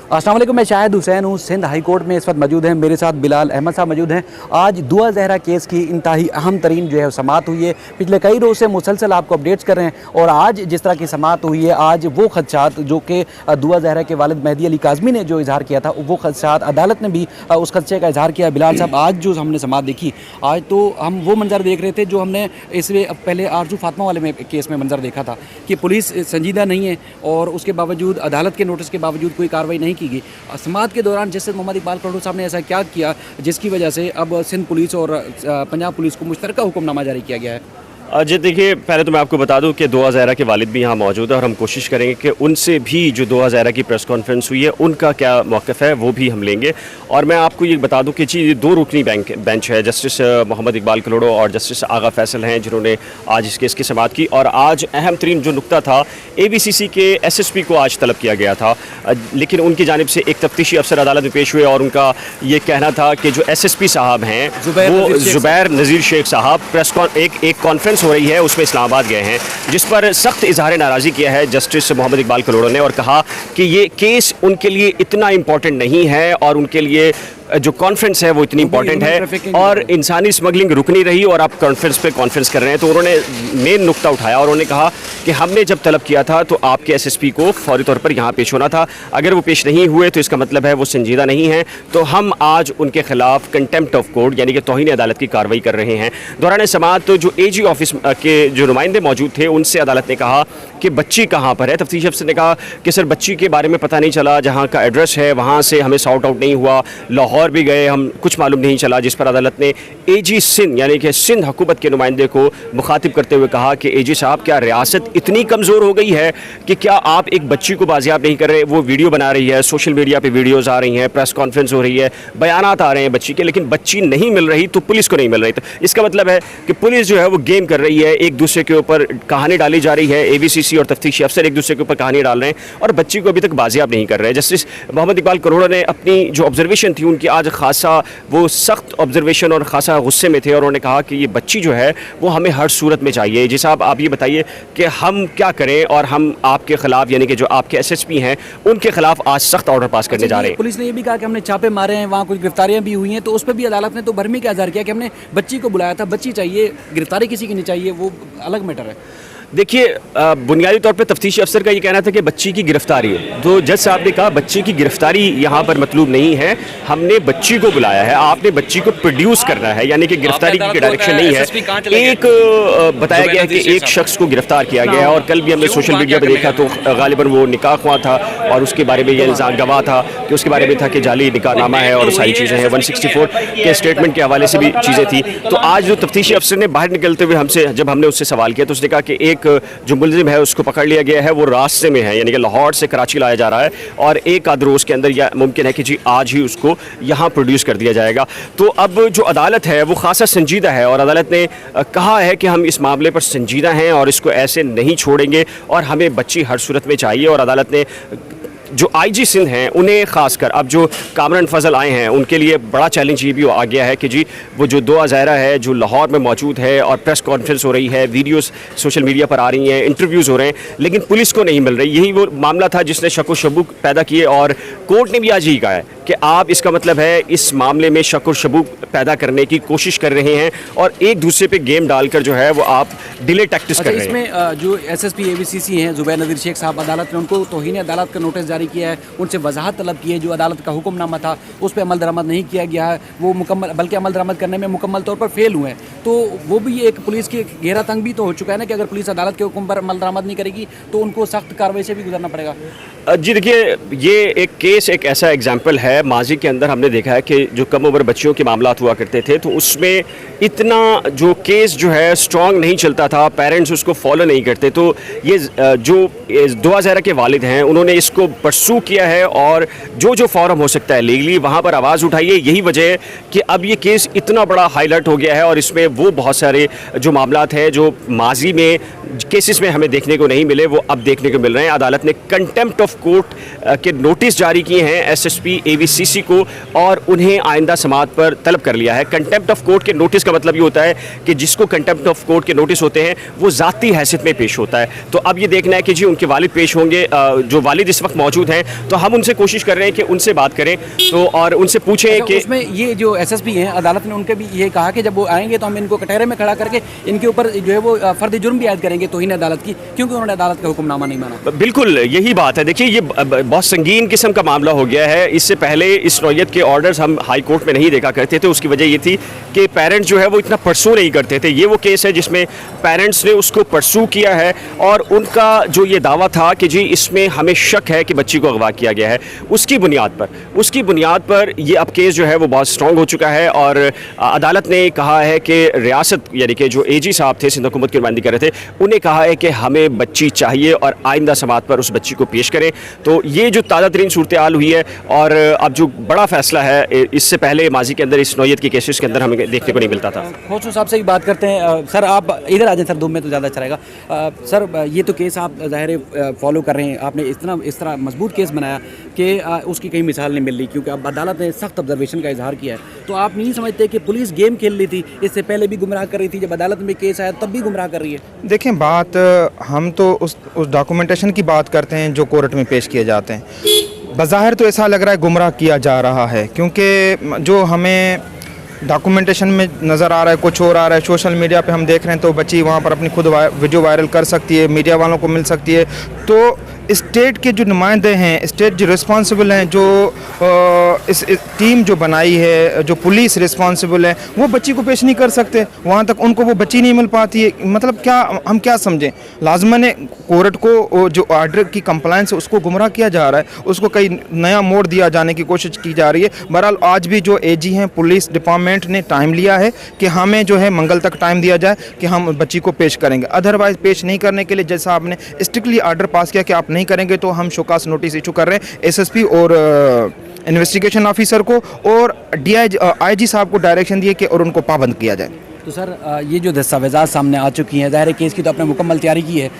अस्सलाम वालेकुम, मैं शाहिद हुसैन हूँ। सिंध हाई कोर्ट में इस वक्त मौजूद हैं, मेरे साथ बिलाल अहमद साहब मौजूद हैं। आज दुआ जहरा केस की इंतहाई अहम तरीन जो है समाअत हुई है। पिछले कई रोज़ से मुसलसल आपको अपडेट्स कर रहे हैं और आज जिस तरह की समाअत हुई है, आज वो खदशात जो कि दुआ जहरा के वालिद मेहदी अली काज़मी ने जो इजहार किया था, वो खदशात अदालत ने भी उस खदशे का इजहार किया। बिलाल साहब, आज जो हमने समाअत देखी, आज तो हम वो मंजर देख रहे थे जो हमने इससे पहले आरजू फातिमा वाले में केस में मंजर देखा था कि पुलिस संजीदा नहीं है और उसके बावजूद अदालत के नोटिस के बावजूद कोई कार्रवाई नहीं की गई। समाअत के दौरान जस्टिस मोहम्मद इकबाल करोड़ साहब ने ऐसा क्या किया जिसकी वजह से अब सिंध पुलिस और पंजाब पुलिस को मुश्तरका हुक्मनामा जारी किया गया है? जी देखिए, पहले तो मैं आपको बता दूं कि दुआ ज़हरा के वालिद भी यहाँ मौजूद है और हम कोशिश करेंगे कि उनसे भी जो दुआ ज़हरा की प्रेस कॉन्फ्रेंस हुई है उनका क्या मौक़िफ़ है वो भी हम लेंगे। और मैं आपको ये बता दूं कि जी ये दो रुकनी बेंच है, जस्टिस मोहम्मद इकबाल कलोड़ो और जस्टिस आगा फैसल हैं जिन्होंने आज इस केस की समाअत की। और आज अहम तरीन जो नुकता था, ABCC के SSP को आज तलब किया गया था, लेकिन उनकी जानिब से एक तफ्तीशी अफसर अदालत में पेश हुए और उनका ये कहना था कि जो SSP साहब हैं वो ज़ुबैर नज़ीर शेख साहब एक कॉन्फ्रेंस हो रही है, उसमें इस्लामाबाद गए हैं, जिस पर सख्त इजहार नाराज़ी किया है जस्टिस मोहम्मद इकबाल कलोड़ो ने और कहा कि ये केस उनके लिए इतना इम्पॉर्टेंट नहीं है और उनके लिए जो कॉन्फ्रेंस है वो इतनी इंपॉर्टेंट है और इंसानी स्मगलिंग रुक नहीं रही और आप कॉन्फ्रेंस पे कॉन्फ्रेंस कर रहे हैं। तो उन्होंने मेन नुक्ता उठाया और उन्होंने कहा कि हमने जब तलब किया था तो आपके SSP को फौरी तौर पर यहाँ पेश होना था, अगर वो पेश नहीं हुए तो इसका मतलब है वो संजीदा नहीं है, तो हम आज उनके खिलाफ कंटेम्प्ट ऑफ कोर्ट यानी कि तौहीन अदालत की कार्रवाई कर रहे हैं। दौरान समाअत तो जो AG ऑफिस के जो नुमाइंदे मौजूद थे उनसे अदालत ने कहा कि बच्ची कहाँ पर है। तफ्तीश अफसर ने कहा कि सर बच्ची के बारे में पता नहीं चला, जहाँ का एड्रेस है वहाँ से हमें सॉर्ट आउट नहीं हुआ, लाहौर भी गए हम, कुछ मालूम नहीं चला। जिस पर अदालत ने AG सिंध यानी कि सिंध हुकूमत के नुमाइंदे को मुखातिब करते हुए कहा कि AG साहब, क्या रियासत इतनी कमज़ोर हो गई है कि क्या आप एक बच्ची को बाजियाब नहीं कर रहे? वो वीडियो बना रही है, सोशल मीडिया पर वीडियोज़ आ रही हैं, प्रेस कॉन्फ्रेंस हो रही है, बयानात आ रहे हैं बच्ची के, लेकिन बच्ची नहीं मिल रही तो पुलिस को नहीं मिल रही। तो इसका मतलब है कि पुलिस जो है वो गेम कर रही है, एक दूसरे के ऊपर कहानी डाली जा रही है, ABCC और तफ्तीशी अफसर एक दूसरे के ऊपर कहानी डाल रहे हैं और बच्ची को अभी तक बाजियाब नहीं कर रहे हैं। जस्टिस मोहम्मद इकबाल करोड़ ने अपनी जो ऑब्जर्वेशन थी उनकी आज खासा वो सख्त ऑब्जर्वेशन और खासा गुस्से में थे और उन्होंने कहा कि ये बच्ची जो है वो हमें हर सूरत में चाहिए। जी साहब, आप ये बताइए कि हम क्या करें और हम आपके खिलाफ यानी कि जो आपके SSP हैं उनके खिलाफ आज सख्त ऑर्डर पास करने जा रहे हैं। पुलिस ने ये भी कहा कि हमने छापे मारे हैं, वहाँ कुछ गिरफ्तारियाँ भी हुई हैं, तो उस पर भी अदालत ने तो भरमी का इजहार किया कि हमने बच्ची को बुलाया था, बच्ची चाहिए, गिरफ्तारी किसी की नहीं चाहिए, वो अलग मैटर है। देखिए, बुनियादी तौर पे तफ्तीशी अफसर का ये कहना था कि बच्ची की गिरफ्तारी है, तो जज साहब ने कहा बच्ची की गिरफ्तारी यहाँ पर मतलूब नहीं है, हमने बच्ची को बुलाया है, आपने बच्ची को प्रोड्यूस करना है, यानी कि गिरफ्तारी की डायरेक्शन नहीं है। एक बताया गया है कि एक शख्स को गिरफ्तार किया गया है और कल भी हमने सोशल मीडिया पर देखा तो गालिबन वो निकाह ख्वाह था और उसके बारे में ये इल्ज़ाम गवाह था कि उसके बारे में था कि जाली निकाहनामा है और सारी चीज़ें हैं, 164 के स्टेटमेंट के हवाले से भी चीज़ें थी। तो आज जो तफ्तीशी अफसर ने बाहर निकलते हुए हमसे जब हमने उससे सवाल किया तो उसने कहा कि जो मुलजिम है उसको पकड़ लिया गया है, वो रास्ते में है, यानी कि लाहौर से कराची लाया जा रहा है और एक आध रोज़ के अंदर या मुमकिन है कि जी आज ही उसको यहाँ प्रोड्यूस कर दिया जाएगा। तो अब जो अदालत है वो खासा संजीदा है और अदालत ने कहा है कि हम इस मामले पर संजीदा हैं और इसको ऐसे नहीं छोड़ेंगे और हमें बच्ची हर सूरत में चाहिए। और अदालत ने जो IG सिंध हैं उन्हें खासकर अब जो कामरान फजल आए हैं उनके लिए बड़ा चैलेंज ये भी आ गया है कि जी वो जो दुआ ज़हरा है जो लाहौर में मौजूद है और प्रेस कॉन्फ्रेंस हो रही है, वीडियोस सोशल मीडिया पर आ रही हैं, इंटरव्यूज़ हो रहे हैं, लेकिन पुलिस को नहीं मिल रही। यही वो मामला था जिसने शक व शबूक पैदा किए और कोर्ट ने भी आज यही कहा है कि आप इसका मतलब है इस मामले में शक व शबूक पैदा करने की कोशिश कर रहे हैं और एक दूसरे पे गेम डालकर जो है वो आप डिले टैक्टिस कर रहे हैं। इसमें जो SSP ABCC हैं ज़ुबैर नज़ीर शेख साहब, अदालत ने उनको तौहीन अदालत का नोटिस जारी किया है, उनसे वजाहत तलब की है, जो अदालत का हुक्मनामा था उस पर अमल दरामद नहीं किया गया है, वो मुकम्मल बल्कि अमल दरामद करने में मुकम्मल तौर पर फेल हुए हैं। तो वो भी एक पुलिस की घेरा तंग भी तो हो चुका है ना कि अगर पुलिस अदालत के हुक्म पर अमल दरामद नहीं करेगी तो उनको सख्त कार्रवाई से भी गुजरना पड़ेगा। जी देखिए, ये एक केस एक ऐसा एग्जाम्पल है, माजी के अंदर हमने देखा है कि जो कम उम्र बच्चियों के मामला हुआ करते थे तो उसमें इतना जो केस जो है स्ट्रॉन्ग नहीं चलता था, पेरेंट्स उसको फॉलो नहीं करते। तो ये जो दुआ ज़हरा के वालिद हैं उन्होंने इसको परसू किया है और जो फॉरम हो सकता है लीगली वहाँ पर आवाज़ उठाइए। यही वजह है कि अब ये केस इतना बड़ा हाईलाइट हो गया है और इसमें वो बहुत सारे जो मामलात हैं जो माजी में केसेस में हमें देखने को नहीं मिले वो अब देखने को मिल रहे हैं। अदालत ने कंटेम्प्ट ऑफ कोर्ट के नोटिस जारी किए हैं एसएसपी एवीसीसी को और उन्हें आइंदा समाअत पर तलब कर लिया है। कंटेम्प्ट ऑफ कोर्ट के नोटिस का मतलब ये होता है कि जिसको कंटेम्प्ट ऑफ कोर्ट के नोटिस होते हैं वो ज़ाती हैसियत में पेश होता है। तो अब ये देखना है कि जी उनके वालिद पेश होंगे, जो वालिद इस वक्त मौजूद हैं, तो हम उनसे कोशिश कर रहे हैं कि उनसे बात करें तो और उनसे पूछें कि उसमें ये जो एसएसपी हैं अदालत ने उनके भी ये कहा कि जब वो आएंगे तो हम इनको कटहरे में खड़ा करके इनके ऊपर जो है वो फर्द जुर्म भी आयद करेंगे तौहीन अदालत की, क्योंकि उन्होंने अदालत का हुक्मनामा नहीं माना। बिल्कुल यही बात है। देखिए ये बहुत संगीन किस्म का मामला हो गया है। इससे पहले इस नौयत के ऑर्डर्स हम हाई कोर्ट में नहीं देखा करते थे। उसकी वजह ये थी कि पेरेंट्स जो है वो इतना परसू नहीं करते थे। ये वो केस है जिसमें पेरेंट्स ने उसको परसू किया है और उनका जो ये दावा था कि जी इसमें हमें शक है कि बच्ची को अगवा किया गया है, उसकी बुनियाद पर ये अब केस जो है वो बहुत स्ट्रॉन्ग हो चुका है। और अदालत ने कहा है कि रियासत यानी कि जो एजी साहब थे, सिंध हुकूमत की नुमाइंदगी कर रहे थे, उन्हें कहा है कि हमें बच्ची चाहिए और आइंदा समाअत पर उस बच्ची को पेश करें। तो ये जो ताज़ा तरीन सूरत हाल हुई है और अब जो बड़ा फैसला है, इससे पहले माजी के अंदर इस नौयत के केसेस के अंदर हमें देखने को नहीं मिलता था। खोसू साहब से ही बात करते हैं। सर आप इधर आ जाएं सर, 2 में तो ज़्यादा अच्छा रहेगा। सर ये तो केस आप ज़ाहिर फॉलो कर रहे हैं, आपने इस तरह मजबूत केस बनाया कि उसकी कहीं मिसाल नहीं मिल रही, क्योंकि अब अदालत ने सख्त ऑब्जर्वेशन का इजहार किया है। तो आप नहीं समझते कि पुलिस गेम खेल रही थी, इससे पहले भी गुमराह कर रही थी, जब अदालत में केस आया तब भी गुमराह कर रही है? देखें, बात हम तो उस डॉक्यूमेंटेशन की बात करते हैं जो कोर्ट में पेश किए जाते हैं। बज़ाहिर तो ऐसा लग रहा है गुमराह किया जा रहा है, क्योंकि जो हमें डॉक्यूमेंटेशन में नज़र आ रहा है कुछ और आ रहा है। सोशल मीडिया पे हम देख रहे हैं तो बच्ची वहाँ पर अपनी खुद वीडियो वायरल कर सकती है, मीडिया वालों को मिल सकती है। तो स्टेट के जो नुमाइंदे हैं, स्टेट जो रिस्पॉन्सिबल हैं, जो इस टीम जो बनाई है, जो पुलिस रिस्पॉन्सिबल है, वो बच्ची को पेश नहीं कर सकते। वहाँ तक उनको वो बच्ची नहीं मिल पाती है। मतलब क्या हम क्या समझें, लाजमन है कोर्ट को जो आर्डर की कंप्लायंस है उसको गुमराह किया जा रहा है, उसको कई नया मोड़ दिया जाने की कोशिश की जा रही है। बहरहाल आज भी जो एजी हैं, पुलिस डिपार्टमेंट ने टाइम लिया है कि हमें जो है मंगल तक टाइम दिया जाए कि हम बच्ची को पेश करेंगे। अदरवाइज़ पेश नहीं करने के लिए जैसा आपने स्ट्रिक्टली आर्डर पास किया कि आप नहीं करेंगे तो हम शोकास नोटिस इशू कर रहे हैं एसएसपी और इन्वेस्टिगेशन ऑफिसर को और आईजी साहब को डायरेक्शन दिए कि और उनको पाबंद किया जाए। तो सर ये जो दस्तावेज़ात सामने आ चुकी हैं, ज़ाहिर केस की तो आपने मुकम्मल तैयारी की है।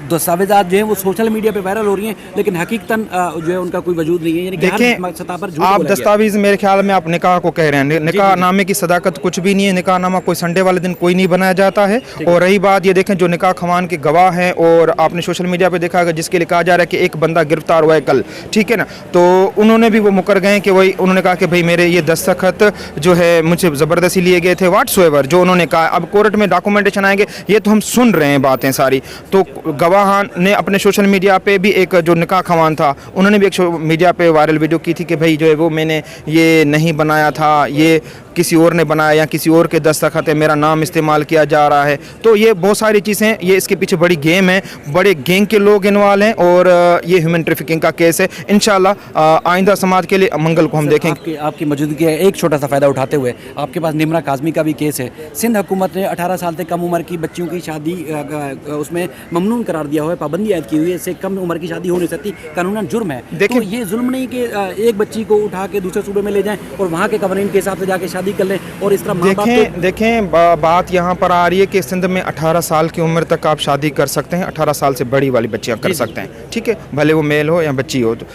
दस्तावेज़ात जो है वो सोशल मीडिया पे वायरल हो रही हैं, लेकिन हकीकतन जो है उनका कोई वजूद नहीं है। यानी कि हर सतह पर झूठ आप बोला दस्तावेज़ मेरे ख्याल में आप निकाह को कह रहे हैं। निकाह नामे की सदाकत कुछ भी नहीं है। निकाह नामा कोई संडे वाले दिन कोई नहीं बनाया जाता है। और रही बात ये देखें, जो निकाह खवान के गवाह हैं और आपने सोशल मीडिया पर देखा जिसके लिए कहा जा रहा है कि एक बंदा गिरफ्तार हुआ है कल, ठीक है ना, तो उन्होंने भी वो मुकर गए कि वही उन्होंने कहा कि भाई मेरे ये दस्तखत जो है मुझसे ज़बरदस्ती लिए गए थे, व्हाट्सएवर जो उन्होंने कहा। अब कोर्ट में डॉक्यूमेंटेशन आएंगे, ये तो हम सुन रहे हैं बातें सारी। तो गवाह ने अपने सोशल मीडिया पे भी एक जो निकाह खवान था, उन्होंने भी एक मीडिया पे वायरल वीडियो की थी कि भाई जो है वो मैंने ये नहीं बनाया था, ये किसी और ने बनाया या किसी और के दस्तखत है, मेरा नाम इस्तेमाल किया जा रहा है। तो ये बहुत सारी चीज़ें, ये इसके पीछे बड़ी गेम है, बड़े गैंग के लोग इन्वॉल्व हैं और ये ह्यूमन ट्रैफिकिंग का केस है। इंशाल्लाह आइंदा समाज के लिए मंगल को हम देखेंगे। आपकी मौजूदगी है, एक छोटा सा फ़ायदा उठाते हुए आपके पास निमरा काज़मी का भी केस है। सिंध हुकूमत ने 18 साल से कम उम्र की बच्चियों की शादी उसमें ममनून करार दिया हुआ है, पाबंदी आयद की हुई है। इससे कम उम्र की शादी हो नहीं सकती, कानूनन जुर्म है। देखिए ये जुल्म नहीं कि एक बच्ची को उठा के दूसरे सूबे में ले जाएं और वहाँ के कवानीन के हिसाब से जाके शादी कर लें और इस तरह देखें बात यहाँ पर आ रही है कि सिंध में 18 साल की उम्र तक आप शादी कर सकते हैं, 18 साल से बड़ी वाली बच्चियाँ कर सकते हैं, ठीक है, भले वो मेल हो या बच्ची हो। तो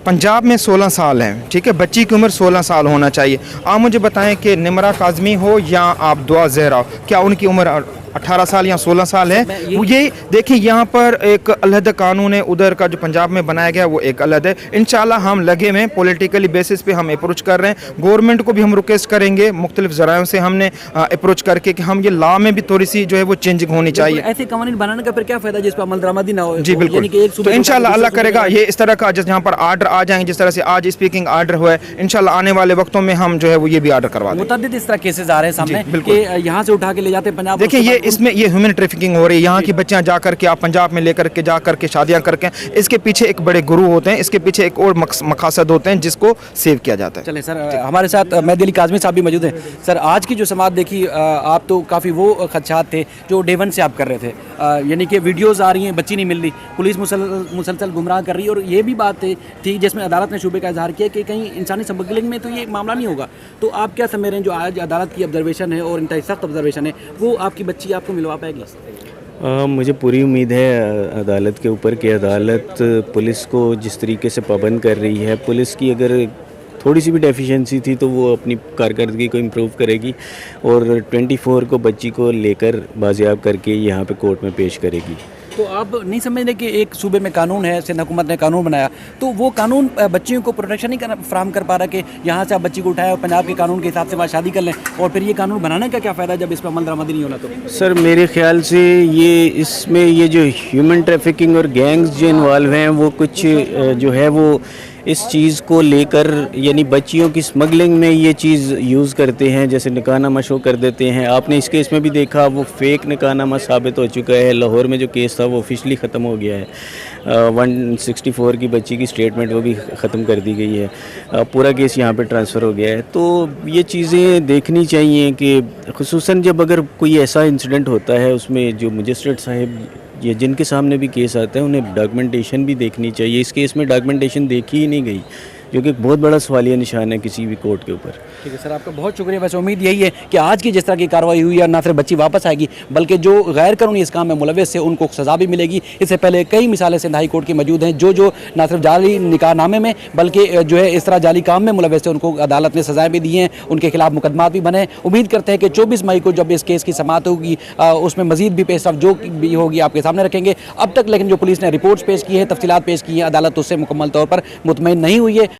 पंजाब में 16 साल है, ठीक है, बच्ची की उम्र 16 साल होना चाहिए। आप मुझे बताएं कि निमरा काज़मी हो या आप दुआ ज़हरा, क्या उनकी उम्र 18 साल या 16 साल है? ये देखिए यहाँ पर एक अलग कानून है, उधर का जो पंजाब में बनाया गया वो एक अलग है। इंशाल्लाह हम लगे में पॉलिटिकली बेसिस पे हम अप्रोच कर रहे हैं। गवर्नमेंट को भी हम रिक्वेस्ट करेंगे मुख्तलिफ ज़रायों से हमने अप्रोच करके कि हम ये लॉ में भी थोड़ी सी जो है वो चेंजिंग होनी चाहिए। ऐसे कानून बनाने का फिर क्या फ़ायदा जिस पर अमल दरामदी ना हो? जी बिल्कुल, तो इंशाल्लाह अल्लाह करेगा ये इस तरह का जहाँ पर आर्डर आ जाएंगे, जिस तरह से आज स्पीकिंग आर्डर हुआ है, इंशाल्लाह आने वाले वक्तों में हम जो है वो ये भी आर्डर करवा देंगे। मुतअद्दिद इस तरह केसेस आ रहे हैं सामने कि यहाँ से उठा के ले जाते हैं पंजाब। देखिए ये इसमें ये ह्यूमन ट्रैफिकिंग हो रही है। यहाँ की बच्चियाँ जा करके आप पंजाब में लेकर के जा करके शादियाँ करके, इसके पीछे एक बड़े गुरु होते हैं, इसके पीछे एक और मकसद होते हैं जिसको सेव किया जाता है। चले सर, हमारे साथ मेहदी अली काज़मी साहब भी मौजूद हैं। सर आज की जो समाअत देखी, आप तो काफ़ी वो खदशात थे जो डे वन से आप कर रहे थे, यानी कि वीडियोज़ आ रही हैं, बच्ची नहीं मिल रही, पुलिस मुसलसल गुमराह कर रही है, और ये भी बात थी जिसमें अदालत ने शुबे का इजहार किया कि कहीं इंसानी स्मगलिंग में तो ये मामला नहीं होगा। तो आप क्या समझ रहे हैं जो आज अदालत की ऑब्जर्वेशन है और इंतहाई सख्त ऑब्जर्वेशन है, वो आपकी बच्ची आपको मिलवा पाएगी? मुझे पूरी उम्मीद है अदालत के ऊपर कि अदालत पुलिस को जिस तरीके से पाबंद कर रही है, पुलिस की अगर थोड़ी सी भी डेफिशिएंसी थी तो वो अपनी कारकर्दगी को इम्प्रूव करेगी और 24 को बच्ची को लेकर बाजियाब करके यहाँ पे कोर्ट में पेश करेगी। तो आप नहीं समझते कि एक सूबे में कानून है, सिंध हुकूमत ने कानून बनाया, तो वो कानून बच्चियों को प्रोटेक्शन नहीं फ्राहम कर पा रहा कि यहाँ से आप बच्ची को उठाए और पंजाब के कानून के हिसाब से वहाँ शादी कर लें, और फिर ये कानून बनाने का क्या फ़ायदा जब इस पर अमल दरामदी नहीं होना। तो सर मेरे ख्याल से ये जो ह्यूमन ट्रैफिकिंग और गैंग्स जो इन्वॉल्व हैं वो कुछ जो है वो इस चीज़ को लेकर यानी बच्चियों की स्मगलिंग में ये चीज़ यूज़ करते हैं, जैसे निकाहनामा शो कर देते हैं। आपने इस केस में भी देखा वो फेक निकाहनामा साबित हो चुका है। लाहौर में जो केस था वो ऑफिशियली ख़त्म हो गया है। 164 की बच्ची की स्टेटमेंट वो भी ख़त्म कर दी गई है। पूरा केस यहाँ पे ट्रांसफ़र हो गया है। तो ये चीज़ें देखनी चाहिए कि खुसूसन जब अगर कोई ऐसा इंसिडेंट होता है उसमें जो मजिस्ट्रेट साहब ये जिनके सामने भी केस आता है उन्हें डॉक्यूमेंटेशन भी देखनी चाहिए। इस केस में डॉक्यूमेंटेशन देखी ही नहीं गई, जो कि एक बहुत बड़ा सवालिया निशान है किसी भी कोर्ट के ऊपर। ठीक है सर, आपका बहुत शुक्रिया। वैसे उम्मीद यही है कि आज की जिस तरह की कार्रवाई हुई है, ना सिर्फ बच्ची वापस आएगी बल्कि जो गैर कानूनी इस काम में मुलविस है उनको सज़ा भी मिलेगी। इससे पहले कई मिसालें सिंध हाई कोर्ट की मौजूद हैं जो ना सिर्फ जाली निकाहनामे में बल्कि जो है इस तरह जाली काम में मुलविस है उनको अदालत ने सज़ाएँ भी दी हैं, उनके खिलाफ मुकदमात भी बने। उम्मीद करते हैं कि 24 मई को जब इस केस की समाअत होगी उसमें मजीद भी पेशरफ जो भी होगी आपके सामने रखेंगे। अब तक लेकिन जो पुलिस ने रिपोर्ट्स पेश की है, तफसीलात पेश की हैं, अदालत उससे मुकम्मल तौर पर मुतमईन नहीं हुई है।